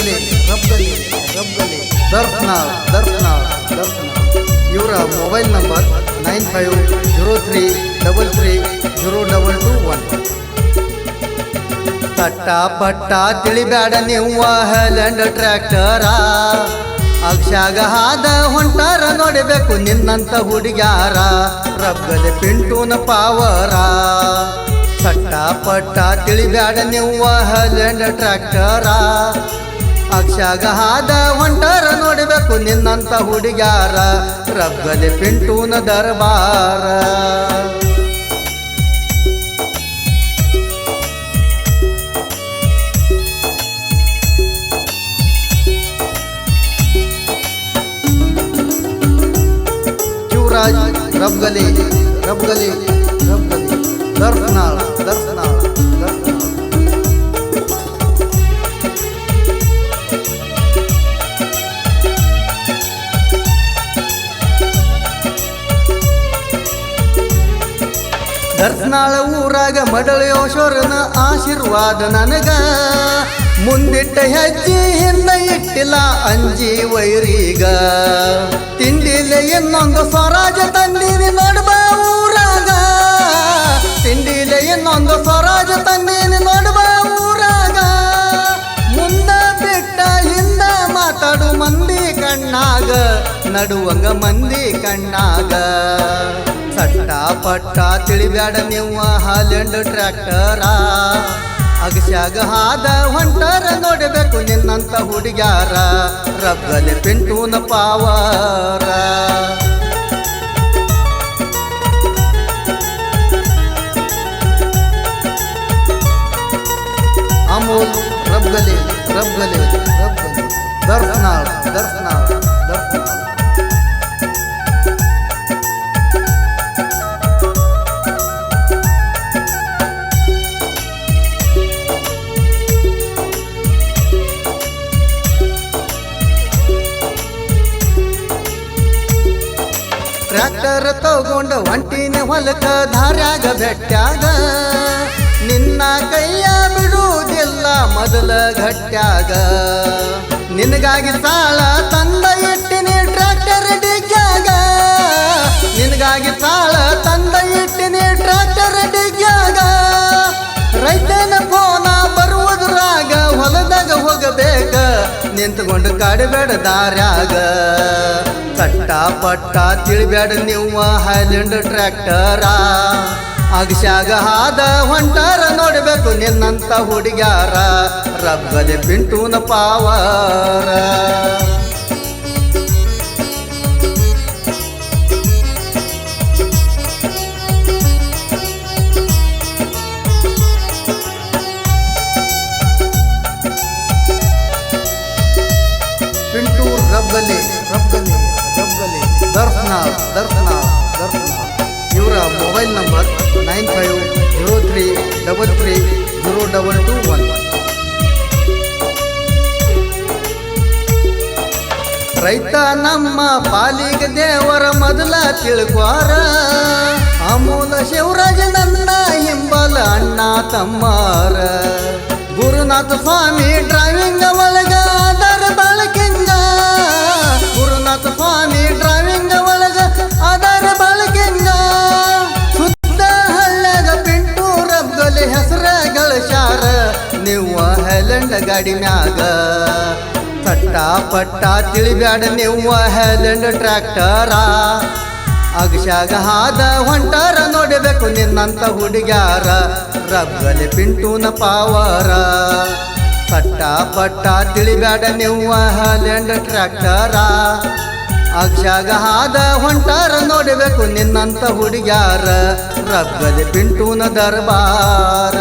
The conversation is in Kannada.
ರಬ್ಗಲಿ ರಬ್ಗಲಿ ರಬ್ಗಲಿ ದರ್ಶನಾಳ್ ಇವರ ಮೊಬೈಲ್ ನಂಬರ್ 9503330221. ತಟ್ಟ ಪಟ್ಟ ತಿಳಿಬ್ಯಾಡ ನೀವು ಹೈಲ್ಯಾಂಡ್ ಟ್ರ್ಯಾಕ್ಟರ, ಅಕ್ಷಾಗ ಹಾದ ಹೊಂಟಾರ ನೋಡಬೇಕು ನಿನ್ನಂತ ಹುಡುಗ್ಯಾರ, ರಬ್ಗಲಿ ಪಿಂಟೂನ ಪಾವರ. ತಟ್ಟ ಪಟ್ಟ ತಿಳಿಬ್ಯಾಡ ನೀವು ಹೈಲ್ಯಾಂಡ್ ಟ್ರ್ಯಾಕ್ಟರ, ಅಕ್ಷಾಗ ಹಾದ ಹೊಂಟಾರ ನೋಡಬೇಕು ನಿನ್ನಂತ ಹುಡುಗ್ಯಾರ, ರಬ್ಗಲಿ ಪಿಂಟೂನ ದರ್ಬಾರ. ಶಿವರಾಜ್ ರಬ್ಗಲಿ ರಬ್ಗಲಿ ರಬ್ಗಲಿ ದರ್ಶನಾಳ್ ದರ್ಶನಾಳ ಊರಾಗ ಮಡಳಿಯೋಶ್ವರನ ಆಶೀರ್ವಾದ ನನಗ, ಮುಂದಿಟ್ಟ ಹೆಜ್ಜೆ ಹಿಂದ ಇಟ್ಟಿಲ್ಲ ಅಂಜಿ ವೈರಿಗ. ತಿಂಡಿಲೆ ಇನ್ನೊಂದು ಸ್ವರಾಜ ತಂದೀನಿ ನೋಡ್ಬಾ ಊರಾಗ, ತಿಂಡಿಲೆ ಇನ್ನೊಂದು ಸ್ವರಾಜ ತಂದೀನಿ ನೋಡ್ಬಾ ಊರಾಗ. ಮುಂದ ಬಿಟ್ಟ ಹಿಂದ ಮಾತಾಡು ಮಂದಿ ಕಣ್ಣಾಗ, ನಡುವಂಗ ಮಂದಿ ಕಣ್ಣಾಗ. ಸಟ್ಟ ಪಟ್ಟ ತಿಳಿಬ್ಯಾಡ ನೀವು ಹೈಲ್ಯಾಂಡ್ ಟ್ರ್ಯಾಕ್ಟರ, ಅಗಸ್ಯಾಗ ಹಾದ ಹೊಂಟಾರ ನೋಡಬೇಕು ನಿನ್ನಂತ ಹುಡುಗ್ಯಾರ, ರಬ್ಗಲಿ ಪಿಂಟೂನ ಪಾವರ. ಅಮೂಲ್ ರಬ್ಗಲಿ ರಬ್ಗಲಿ ರಬ್ಗಲಿ ದರ್ಶನಾಳ್ ಟ್ರ್ಯಾಕ್ಟರ್ ತಗೊಂಡು ಹೊಂಟಿನ ಹೊಲಕ ದಾರ್ಯಾಗ ಬೆಟ್ಟ್ಯಾಗ, ನಿನ್ನ ಕೈಯ ಬಿಡುವುದಿಲ್ಲ ಮೊದಲ ಘಟ್ಟ್ಯಾಗ. ನಿನಗಾಗಿ ಸಾಲ ತಂದ ಇಟ್ಟಿನಿ ಟ್ರ್ಯಾಕ್ಟರ್ ಡಿಗ್ಯಾಗ, ನಿನಗಾಗಿ ಸಾಲ ತಂದ ಇಟ್ಟಿನಿ ಟ್ರ್ಯಾಕ್ಟರ್ ಡಿಗ್ಯಾಗ. ರೈತನ ಫೋನ ಬರುವುದ್ರಾಗ ಹೊಲದಾಗ ಹೋಗಬೇಕ, ನಿಂತ್ಕೊಂಡು ಕಾಡಬೇಡ ದಾರ್ಯಾಗ. ಕಟ್ಟ ಪಟ್ಟ ತಿಳಿಬ್ಯಾಡ ನೀವು ಹೈಲ್ಯಾಂಡ್ ಟ್ರ್ಯಾಕ್ಟರ, ಅಗಸ್ಯಾಗ ಹಾದ ಹೊಂಟಾರ ನೋಡಬೇಕು ನಿನ್ನಂತ ಹುಡುಗ್ಯಾರ, ರಬ್ಗಲಿ ಪಿಂಟೂನ ಪಾವರ. ಪಿಂಟೂ ರಬ್ಗಲಿ ರಬ್ಗಲಿ ರಬ್ಗಲಿ ದರ್ಶನಾಳ್ ಇವರ ಮೊಬೈಲ್ ನಂಬರ್ 9503330221. ರೈತ ನಮ್ಮ ಪಾಲಿಗೆ ದೇವರ ಮೊದಲ ತಿಳ್ಕ್ವಾರ, ಅಮೂಲ ಶಿವರಾಜ ನನ್ನ ಹಿಂಬಲ ಅಣ್ಣ ತಮ್ಮಾರ. ಗುರುನಾಥ ಸ್ವಾಮಿ ಡ್ರೈವಿಂಗ್ ಒಳಗ ಅದರ ಬಳಕೆಂಗ, ಗುರುನಾಥ ಸ್ವಾಮಿ ಡ್ರೈವಿಂಗ್ ಒಳಗ ಅದರ ಬಳಕೆಂಗ. ಶುದ್ಧ ಹಳ್ಳಗ ಪಿಂಟೂ ರಬ್ಗಲಿ ಹೆಸರ ಗಳಿಸ್ಯಾರ ನೀವು ಹೈಲ್ಯಾಂಡ್ ಗಾಡಿ ಮ್ಯಾಗ. ತಟ್ಟ ಪಟ್ಟ ತಿಳಿಬ್ಯಾಡ ನೀವು ಹೈಲ್ಯಾಂಡ್ ಟ್ರ್ಯಾಕ್ಟರ, ಅಗಸ್ಯಾಗ ಹಾದ ಹೊಂಟಾರ ನೋಡಬೇಕು ನಿನ್ನಂತ ಹುಡುಗ್ಯಾರ, ರಬ್ಗಲಿ ಪಿಂಟೂನ ಪಾವರ. ತಟ್ಟ ಪಟ್ಟ ತಿಳಿಬ್ಯಾಡ ನೀವು ಹೈಲ್ಯಾಂಡ್ ಟ್ರ್ಯಾಕ್ಟರ, ಅಗಸ್ಯಾಗ ಹಾದ ಹೊಂಟಾರ ನೋಡಬೇಕು ನಿನ್ನಂತ ಹುಡುಗ್ಯಾರ, ರಬ್ಗಲಿ ಪಿಂಟೂನ ದರ್ಬಾರ.